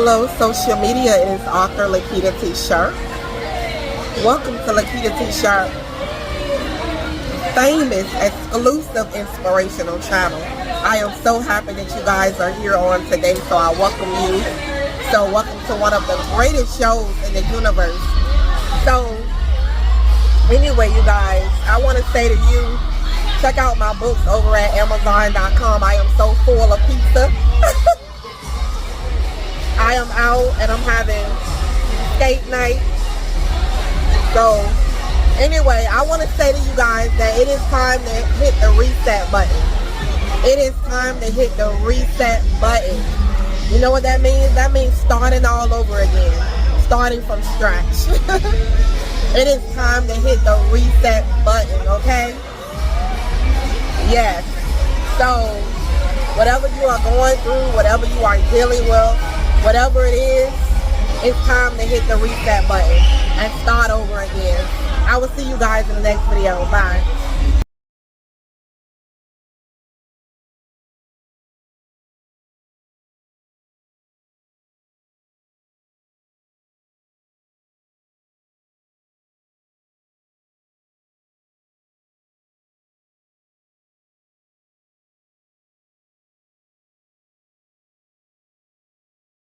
Hello, social media. It is author Lakita T. Sharp. Welcome to Lakita T. Sharp, famous, exclusive, inspirational channel. I am so happy that you guys are here on today, so I welcome you. So welcome to one of the greatest shows in the universe. So anyway, you guys, I want to say to you, check out my books over at Amazon.com. I am so full of pizza. I am out and I'm having skate night. So anyway, I want to say to you guys that it is time to hit the reset button. It is time to hit the reset button. You know what that means? That means starting all over again. Starting from scratch. It is time to hit the reset button, okay? Yes. So whatever you are going through, whatever you are dealing with, whatever it is, it's time to hit the reset button and start over again. I will see you guys in the next video. Bye.